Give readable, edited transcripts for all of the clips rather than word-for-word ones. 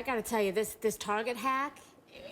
I gotta tell you, this Target hack,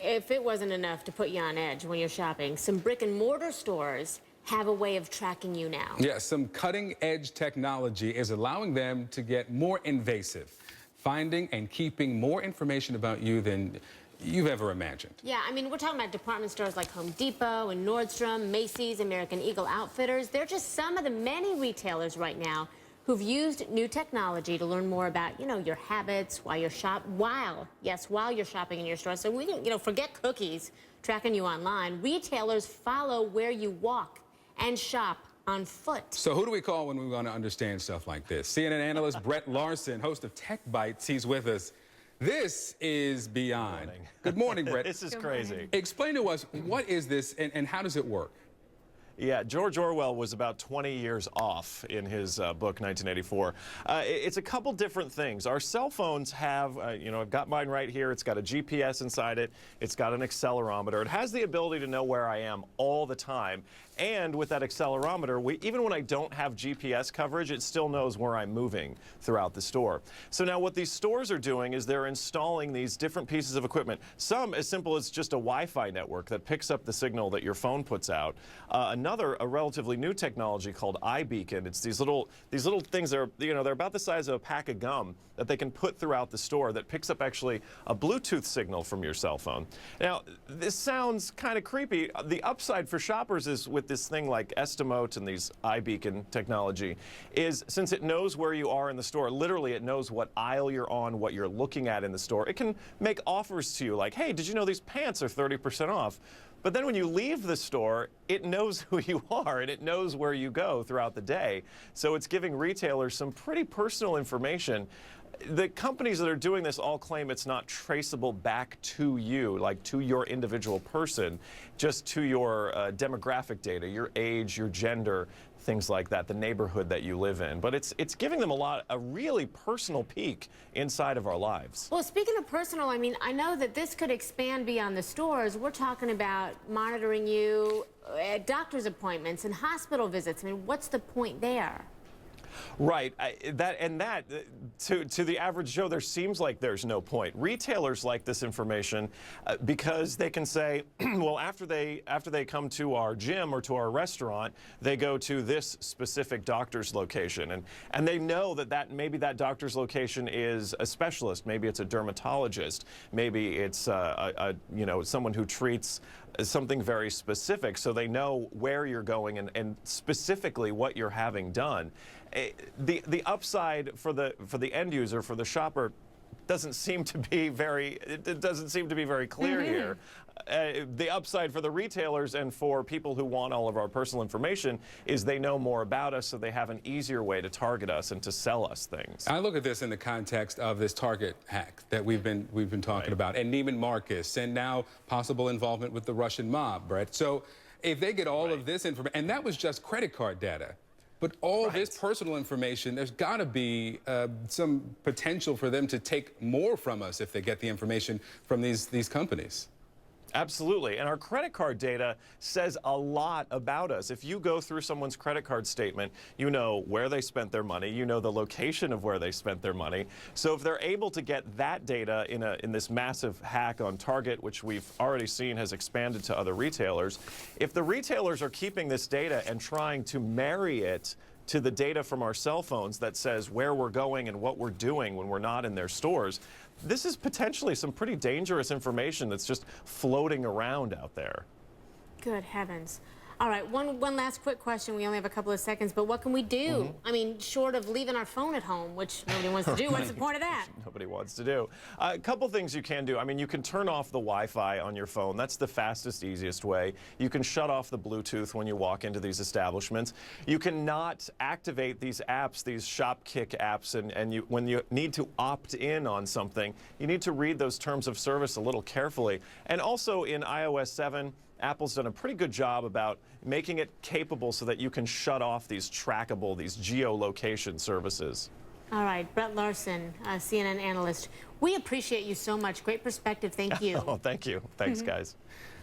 if it wasn't enough to put you on edge when you're shopping, some brick and mortar stores have a way of tracking you now. Yes, some cutting edge technology is allowing them to get more invasive, finding and keeping more information about you than you've ever imagined. Yeah, I mean, we're talking about department stores like Home Depot and Nordstrom, Macy's, American Eagle Outfitters. They're just some of the many retailers right now who've used new technology to learn more about, your habits while you're while you're shopping in your store. So we can, forget cookies tracking you online. Retailers follow where you walk and shop on foot. So who do we call when we want to understand stuff like this? CNN analyst Brett Larson, host of Tech Bites, he's with us. This is beyond. Good morning, Brett. This is crazy. Explain to us, what is this and how does it work? Yeah, George Orwell was about 20 years off in his book, 1984. It's a couple different things. Our cell phones have, I've got mine right here. It's got a GPS inside it. It's got an accelerometer. It has the ability to know where I am all the time. And with that accelerometer, even when I don't have GPS coverage, it still knows where I'm moving throughout the store. So now what these stores are doing is they're installing these different pieces of equipment. Some as simple as just a Wi-Fi network that picks up the signal that your phone puts out. A relatively new technology called iBeacon. It's these little things that are, they're about the size of a pack of gum that they can put throughout the store that picks up actually a Bluetooth signal from your cell phone. Now, this sounds kind of creepy. The upside for shoppers is with this thing like Estimote and these iBeacon technology is since it knows where you are in the store, literally it knows what aisle you're on, what you're looking at in the store. It can make offers to you like, hey, did you know these pants are 30% off? But then when you leave the store, it knows who you are and it knows where you go throughout the day. So it's giving retailers some pretty personal information. The companies that are doing this all claim it's not traceable back to you, like to your individual person, just to your demographic data, your age, your gender, things like that, the neighborhood that you live in. But it's giving them a really personal peek inside of our lives. Well, speaking of personal, I mean, I know that this could expand beyond the stores. We're talking about monitoring you at doctor's appointments and hospital visits. I mean, what's the point there? Right. To the average Joe, there seems like there's no point. Retailers like this information because they can say, well, after they come to our gym or to our restaurant, they go to this specific doctor's location, and they know that maybe that doctor's location is a specialist. Maybe it's a dermatologist. Maybe it's someone who treats something very specific, so they know where you're going and specifically what you're having done. The upside for the end user, for the shopper, doesn't seem to be very clear here. The upside for the retailers and for people who want all of our personal information is they know more about us, so they have an easier way to target us and to sell us things. I look at this in the context of this Target hack that we've been talking about, and Neiman Marcus, and now possible involvement with the Russian mob, Brett. So if they get all of this information, and that was just credit card data, but all this personal information, there's got to be some potential for them to take more from us if they get the information from these companies. Absolutely. And our credit card data says a lot about us. If you go through someone's credit card statement, you know where they spent their money, you know the location of where they spent their money. So if they're able to get that data in this massive hack on Target, which we've already seen has expanded to other retailers, if the retailers are keeping this data and trying to marry it to the data from our cell phones that says where we're going and what we're doing when we're not in their stores, this is potentially some pretty dangerous information that's just floating around out there. Good heavens. All right, one last quick question. We only have a couple of seconds, but what can we do? I mean, short of leaving our phone at home, which nobody wants to do. What's the point of that? Nobody wants to do. A couple things you can do. I mean, you can turn off the Wi-Fi on your phone. That's the fastest, easiest way. You can shut off the Bluetooth when you walk into these establishments. You can not activate these apps, these ShopKick apps, and when you need to opt in on something, you need to read those terms of service a little carefully. And also in iOS 7, Apple's done a pretty good job about making it capable so that you can shut off these trackable, these geolocation services. All right, Brett Larson, CNN analyst. We appreciate you so much. Great perspective. Thank you. Oh, thank you. Thanks, guys.